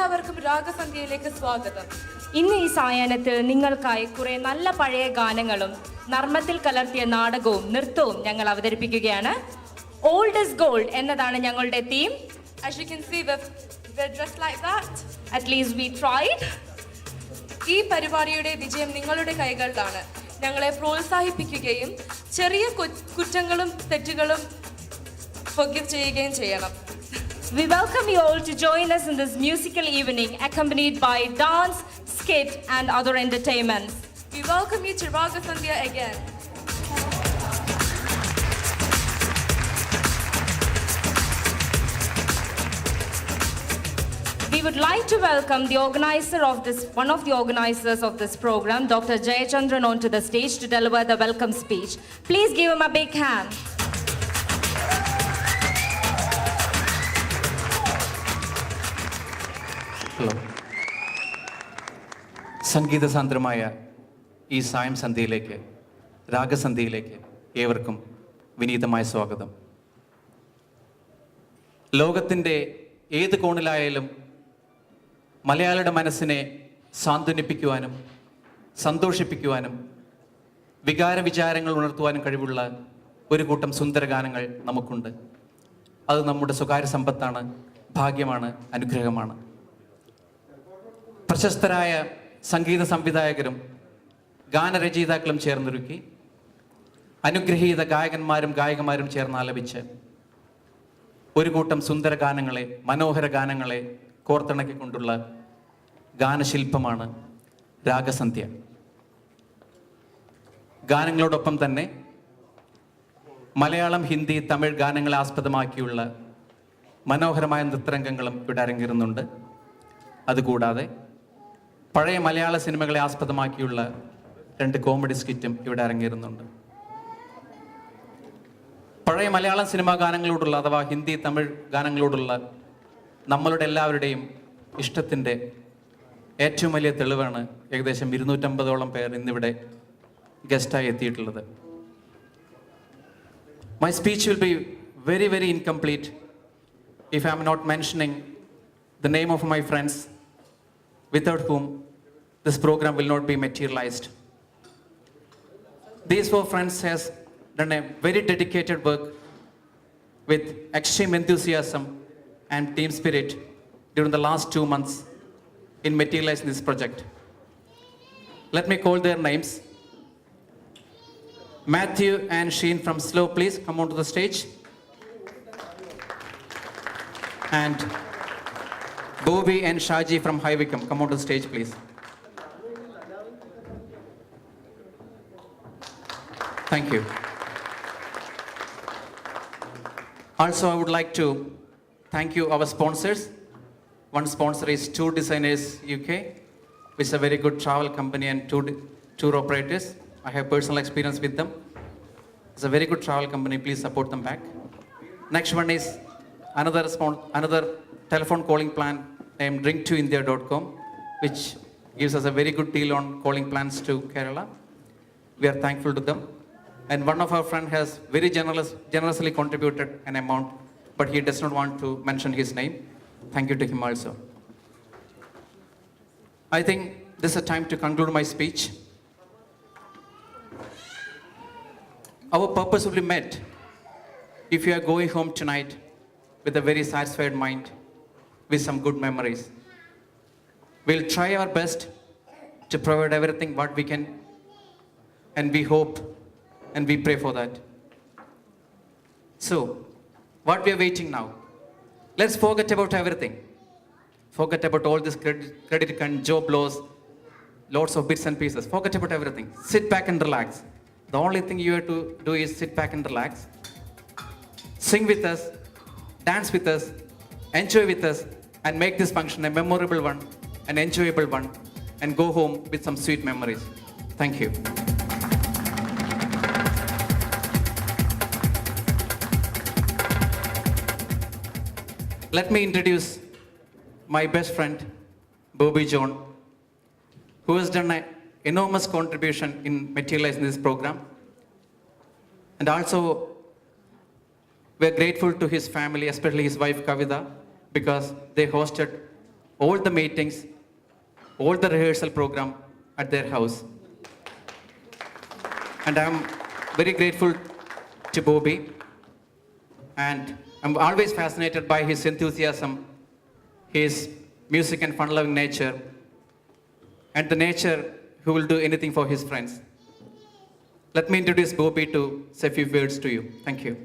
എല്ലാവർക്കും രാഗസന്ധ്യയിലേക്ക് സ്വാഗതം. ഇന്ന് ഈ സായാഹ്നത്തിൽ നിങ്ങൾക്കായി കുറെ നല്ല പഴയ ഗാനങ്ങളും നർമ്മത്തിൽ കലർത്തിയ നാടകവും നൃത്തവും ഞങ്ങൾ അവതരിപ്പിക്കുകയാണ്. ഓൾഡ് ഇസ് ഗോൾഡ് എന്നതാണ് ഞങ്ങളുടെ theme. As you can see, we're dressed like that. At least we tried. ഈ പരിപാടിയുടെ വിജയം നിങ്ങളുടെ കൈകളിലാണ്. ഞങ്ങളെ പ്രോത്സാഹിപ്പിക്കുകയും ചെറിയ കുറ്റങ്ങളും തെറ്റുകളും forgive ചെയ്യുകയും ചെയ്യണം. We welcome you all to join us in this musical evening, accompanied by dance, skit, and other entertainments. We welcome you to Raga Sandhya again. We would like to welcome the organizer of this, one of the organizers of this program, Dr. Jayachandran, onto the stage to deliver the welcome speech. Please give him a big hand. Hello, സംഗീതസാന്ദ്രമായ ഈ സായം സന്ധ്യയിലേക്ക്, രാഗസന്ധ്യയിലേക്ക് ഏവർക്കും വിനീതമായ സ്വാഗതം. ലോകത്തിൻ്റെ ഏത് കോണിലായാലും മലയാളിയുടെ മനസ്സിനെ സാന്ത്വനിപ്പിക്കുവാനും സന്തോഷിപ്പിക്കുവാനും വികാരവിചാരങ്ങൾ ഉണർത്തുവാനും കഴിവുള്ള ഒരു കൂട്ടം സുന്ദരഗാനങ്ങൾ നമുക്കുണ്ട്. അത് നമ്മുടെ സ്വകാര്യ സമ്പത്താണ്, ഭാഗ്യമാണ്, അനുഗ്രഹമാണ്. പ്രശസ്തരായ സംഗീത സംവിധായകരും ഗാനരചയിതാക്കളും ചേർന്നൊരുക്കി അനുഗ്രഹീത ഗായകന്മാരും ഗായികമാരും ചേർന്ന് ആലപിച്ച് ഒരു കൂട്ടം സുന്ദര ഗാനങ്ങളെ, മനോഹര ഗാനങ്ങളെ കോർത്തിണക്കിക്കൊണ്ടുള്ള ഗാനശില്പമാണ് രാഗസന്ധ്യ. ഗാനങ്ങളോടൊപ്പം തന്നെ മലയാളം, ഹിന്ദി, തമിഴ് ഗാനങ്ങളെ ആസ്പദമാക്കിയുള്ള മനോഹരമായ നൃത്തരംഗങ്ങളും ഇവിടെ അരങ്ങേറുന്നുണ്ട്. അതുകൂടാതെ പഴയ മലയാള സിനിമകളെ ആസ്പദമാക്കിയുള്ള 2 കോമഡി സ്കിറ്റും ഇവിടെ അരങ്ങേറുന്നുണ്ട്. പഴയ മലയാളം സിനിമാ ഗാനങ്ങളോടുള്ള അഥവാ ഹിന്ദി, തമിഴ് ഗാനങ്ങളോടുള്ള നമ്മളുടെ എല്ലാവരുടെയും ഇഷ്ടത്തിൻ്റെ ഏറ്റവും വലിയ തെളിവാണ് ഏകദേശം 250ഓളം പേർ ഇന്നിവിടെ ഗസ്റ്റായി എത്തിയിട്ടുള്ളത്. My speech will be very, very incomplete if I am not mentioning the name of my friends without whom this program will not be materialized. These 4 friends has done a very dedicated work with extreme enthusiasm and team spirit during the last 2 months in materializing this project. Let me call their names. Matthew and Sheen from Slow, please come onto the stage. And Bobby and Shaji from High Wycombe, come onto the stage, please. Thank you. Also, I would like to thank you, our sponsors. One sponsor is Tour Designers UK, which is a very good travel company and tour operators. I have personal experience with them. It's a very good travel company. Please support them back. Next one is another telephone calling plan named ring2india.com, which gives us a very good deal on calling plans to Kerala. We are thankful to them. And one of our friends has very generously contributed an amount, but he does not want to mention his name. Thank you to him also. I think this is a time to conclude my speech. Our purpose will be met if you are going home tonight with a very satisfied mind, with some good memories. We'll try our best to provide everything what we can, and we hope and we pray for that. So, what we are waiting now? Let's forget about everything. Forget about all this credit and job loss, lots of bits and pieces. Forget about everything. Sit back and relax. The only thing you have to do is sit back and relax. Sing with us, dance with us, enjoy with us, and make this function a memorable one, an enjoyable one, and go home with some sweet memories. Thank you. Let me introduce my best friend, Bobby John, who has done an enormous contribution in materializing this program. And also, we are grateful to his family, especially his wife Kavita, because they hosted all the meetings, all the rehearsal program at their house. And I'm very grateful to Bobby. And I'm always fascinated by his enthusiasm, his music and fun-loving nature, and the nature who will do anything for his friends. Let me introduce Bobby to say a few words to you. Thank you.